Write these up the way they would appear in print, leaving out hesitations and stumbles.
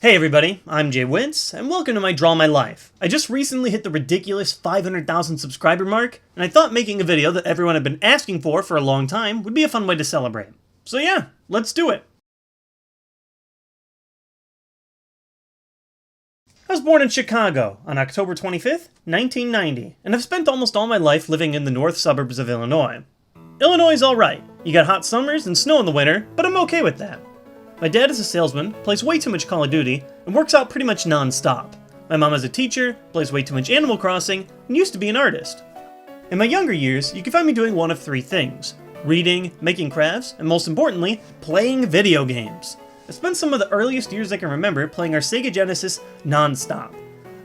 Hey everybody, I'm TheJWittz, and welcome to my Draw My Life. I just recently hit the ridiculous 500,000 subscriber mark, and I thought making a video that everyone had been asking for a long time would be a fun way to celebrate. So yeah, let's do it! I was born in Chicago on October 25th, 1990, and I've spent almost all my life living in the north suburbs of Illinois. Illinois is alright. You got hot summers and snow in the winter, but I'm okay with that. My dad is a salesman, plays way too much Call of Duty, and works out pretty much non-stop. My mom is a teacher, plays way too much Animal Crossing, and used to be an artist. In my younger years, you can find me doing one of three things: reading, making crafts, and most importantly, playing video games. I spent some of the earliest years I can remember playing our Sega Genesis non-stop.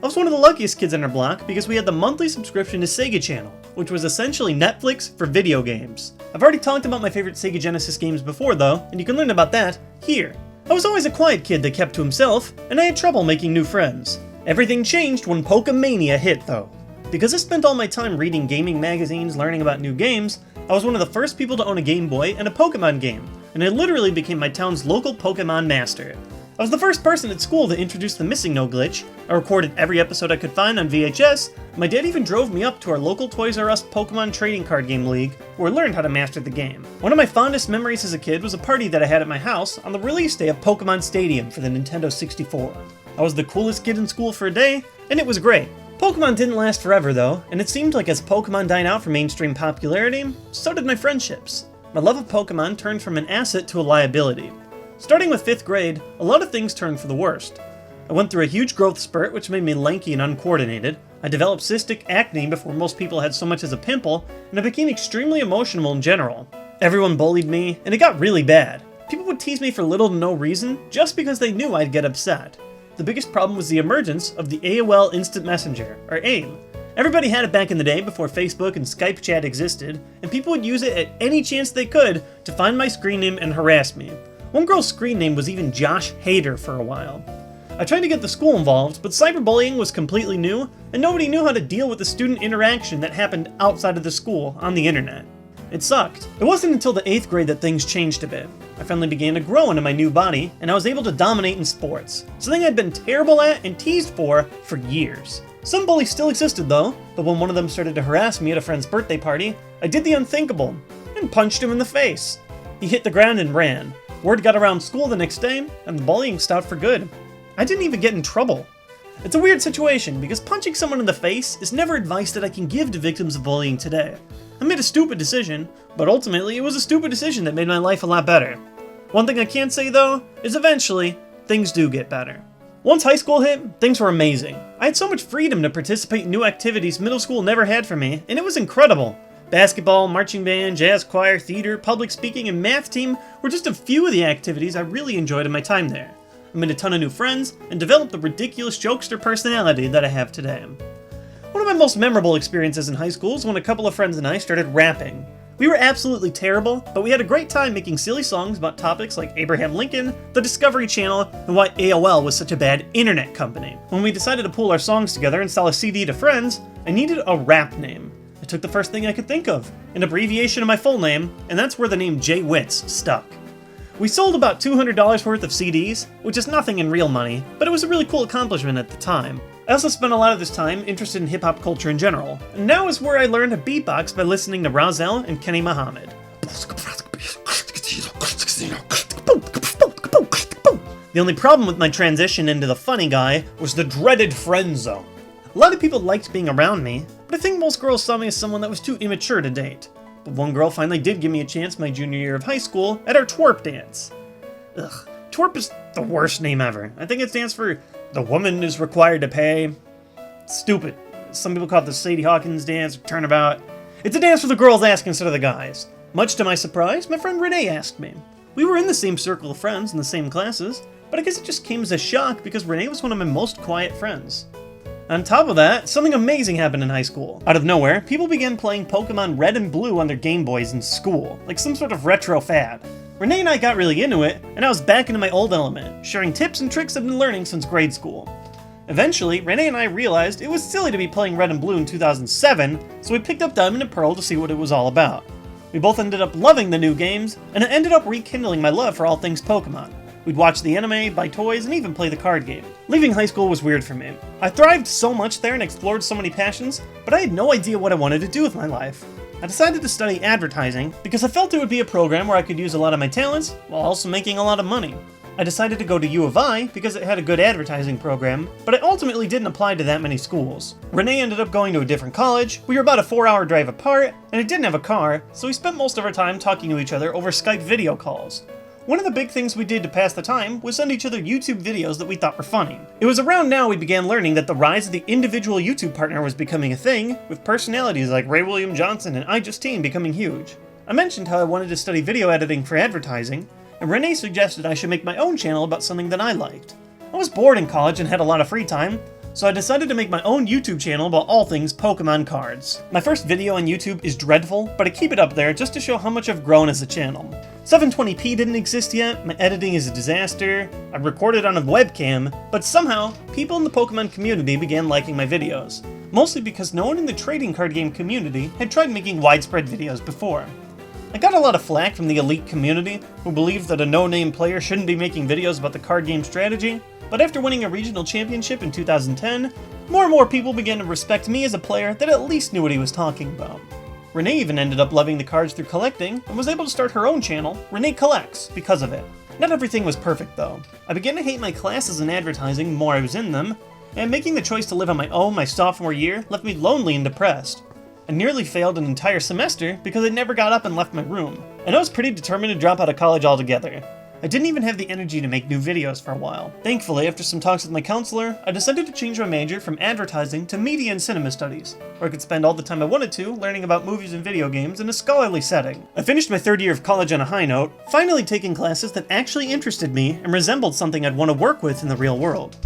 I was one of the luckiest kids on our block because we had the monthly subscription to Sega Channel, which was essentially Netflix for video games. I've already talked about my favorite Sega Genesis games before though, and you can learn about that here. I was always a quiet kid that kept to himself, and I had trouble making new friends. Everything changed when Pokemania hit though. Because I spent all my time reading gaming magazines, learning about new games, I was one of the first people to own a Game Boy and a Pokemon game, and I literally became my town's local Pokemon master. I was the first person at school to introduce the Missing No glitch. I recorded every episode I could find on VHS. My dad even drove me up to our local Toys R Us Pokemon trading card game league, where I learned how to master the game. One of my fondest memories as a kid was a party that I had at my house on the release day of Pokemon Stadium for the Nintendo 64. I was the coolest kid in school for a day, and it was great. Pokemon didn't last forever though, and it seemed like as Pokemon died out for mainstream popularity, so did my friendships. My love of Pokemon turned from an asset to a liability. Starting with 5th grade, a lot of things turned for the worst. I went through a huge growth spurt which made me lanky and uncoordinated. I developed cystic acne before most people had so much as a pimple, and I became extremely emotional in general. Everyone bullied me, and it got really bad. People would tease me for little to no reason, just because they knew I'd get upset. The biggest problem was the emergence of the AOL Instant Messenger, or AIM. Everybody had it back in the day before Facebook and Skype chat existed, and people would use it at any chance they could to find my screen name and harass me. One girl's screen name was even Josh Hader for a while. I tried to get the school involved, but cyberbullying was completely new, and nobody knew how to deal with the student interaction that happened outside of the school on the internet. It sucked. It wasn't until the 8th grade that things changed a bit. I finally began to grow into my new body, and I was able to dominate in sports, something I'd been terrible at and teased for years. Some bullies still existed though, but when one of them started to harass me at a friend's birthday party, I did the unthinkable, and punched him in the face. He hit the ground and ran. Word got around school the next day, and the bullying stopped for good. I didn't even get in trouble. It's a weird situation, because punching someone in the face is never advice that I can give to victims of bullying today. I made a stupid decision, but ultimately it was a stupid decision that made my life a lot better. One thing I can say though, is eventually, things do get better. Once high school hit, things were amazing. I had so much freedom to participate in new activities middle school never had for me, and it was incredible. Basketball, marching band, jazz choir, theater, public speaking, and math team were just a few of the activities I really enjoyed in my time there. I made a ton of new friends, and developed the ridiculous jokester personality that I have today. One of my most memorable experiences in high school is when a couple of friends and I started rapping. We were absolutely terrible, but we had a great time making silly songs about topics like Abraham Lincoln, the Discovery Channel, and why AOL was such a bad internet company. When we decided to pool our songs together and sell a CD to friends, I needed a rap name. I took the first thing I could think of, an abbreviation of my full name, and that's where the name TheJWittz stuck. We sold about $200 worth of CDs, which is nothing in real money, but it was a really cool accomplishment at the time. I also spent a lot of this time interested in hip-hop culture in general, and now is where I learned to beatbox by listening to Razel and Kenny Muhammad. The only problem with my transition into the funny guy was the dreaded friend zone. A lot of people liked being around me, but I think most girls saw me as someone that was too immature to date. But one girl finally did give me a chance my junior year of high school at our twerp dance. Ugh, twerp is the worst name ever. I think it stands for The Woman is Required to Pay. Stupid. Some people call it the Sadie Hawkins dance or turnabout. It's a dance for the girls ask instead of the guys. Much to my surprise, my friend Renee asked me. We were in the same circle of friends in the same classes, but I guess it just came as a shock because Renee was one of my most quiet friends. On top of that, something amazing happened in high school. Out of nowhere, people began playing Pokemon Red and Blue on their Game Boys in school, like some sort of retro fad. Renee and I got really into it, and I was back into my old element, sharing tips and tricks I've been learning since grade school. Eventually, Renee and I realized it was silly to be playing Red and Blue in 2007, so we picked up Diamond and Pearl to see what it was all about. We both ended up loving the new games, and it ended up rekindling my love for all things Pokemon. We'd watch the anime, buy toys, and even play the card game. Leaving high school was weird for me. I thrived so much there and explored so many passions, but I had no idea what I wanted to do with my life. I decided to study advertising because I felt it would be a program where I could use a lot of my talents while also making a lot of money. I decided to go to U of I because it had a good advertising program, but I ultimately didn't apply to that many schools. Renee ended up going to a different college, we were about a 4-hour drive apart, and I didn't have a car, so we spent most of our time talking to each other over Skype video calls. One of the big things we did to pass the time was send each other YouTube videos that we thought were funny. It was around now we began learning that the rise of the individual YouTube partner was becoming a thing, with personalities like Ray William Johnson and iJustine becoming huge. I mentioned how I wanted to study video editing for advertising, and Renee suggested I should make my own channel about something that I liked. I was bored in college and had a lot of free time, so I decided to make my own YouTube channel about all things Pokemon cards. My first video on YouTube is dreadful, but I keep it up there just to show how much I've grown as a channel. 720p didn't exist yet, my editing is a disaster, I recorded on a webcam, but somehow, people in the Pokemon community began liking my videos. Mostly because no one in the trading card game community had tried making widespread videos before. I got a lot of flack from the elite community, who believed that a no-name player shouldn't be making videos about the card game strategy, but after winning a regional championship in 2010, more and more people began to respect me as a player that at least knew what he was talking about. Renee even ended up loving the cards through collecting, and was able to start her own channel, Renee Collects, because of it. Not everything was perfect though. I began to hate my classes in advertising the more I was in them, and making the choice to live on my own my sophomore year left me lonely and depressed. I nearly failed an entire semester because I never got up and left my room, and I was pretty determined to drop out of college altogether. I didn't even have the energy to make new videos for a while. Thankfully, after some talks with my counselor, I decided to change my major from advertising to media and cinema studies, where I could spend all the time I wanted to learning about movies and video games in a scholarly setting. I finished my third year of college on a high note, finally taking classes that actually interested me and resembled something I'd want to work with in the real world.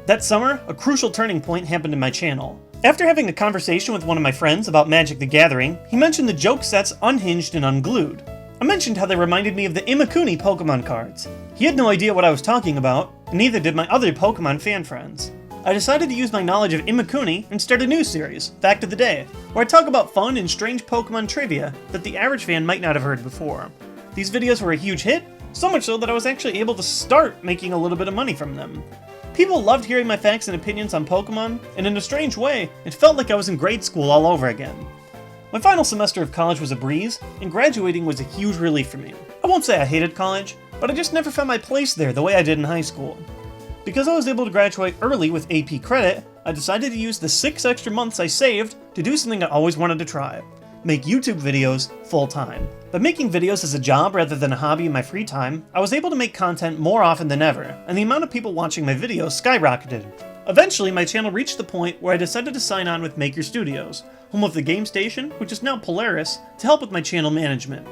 That summer, a crucial turning point happened in my channel. After having a conversation with one of my friends about Magic the Gathering, he mentioned the joke sets Unhinged and Unglued. I mentioned how they reminded me of the Imakuni Pokemon cards. He had no idea what I was talking about, and neither did my other Pokemon fan friends. I decided to use my knowledge of Imakuni and start a new series, Fact of the Day, where I talk about fun and strange Pokemon trivia that the average fan might not have heard before. These videos were a huge hit, so much so that I was actually able to start making a little bit of money from them. People loved hearing my facts and opinions on Pokemon, and in a strange way, it felt like I was in grade school all over again. My final semester of college was a breeze, and graduating was a huge relief for me. I won't say I hated college, but I just never found my place there the way I did in high school. Because I was able to graduate early with AP credit, I decided to use the 6 extra months I saved to do something I always wanted to try: make YouTube videos full-time. By making videos as a job rather than a hobby in my free time, I was able to make content more often than ever, and the amount of people watching my videos skyrocketed. Eventually, my channel reached the point where I decided to sign on with Maker Studios, home of the Game Station, which is now Polaris, to help with my channel management.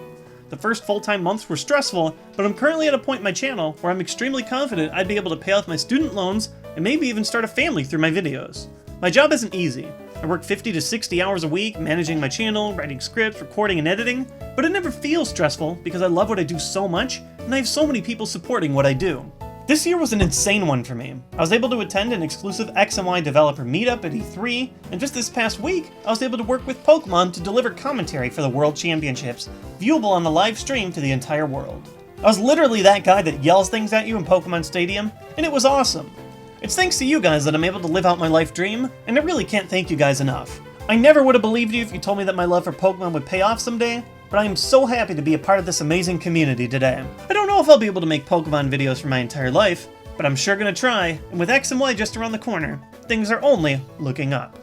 The first full-time months were stressful, but I'm currently at a point in my channel where I'm extremely confident I'd be able to pay off my student loans and maybe even start a family through my videos. My job isn't easy. I work 50 to 60 hours a week managing my channel, writing scripts, recording and editing, but it never feels stressful because I love what I do so much and I have so many people supporting what I do. This year was an insane one for me. I was able to attend an exclusive X and Y developer meetup at E3, and just this past week, I was able to work with Pokemon to deliver commentary for the World Championships, viewable on the live stream to the entire world. I was literally that guy that yells things at you in Pokemon Stadium, and it was awesome. It's thanks to you guys that I'm able to live out my life dream, and I really can't thank you guys enough. I never would have believed you if you told me that my love for Pokemon would pay off someday, but I am so happy to be a part of this amazing community today. I don't know if I'll be able to make Pokemon videos for my entire life, but I'm sure gonna try, and with X and Y just around the corner, things are only looking up.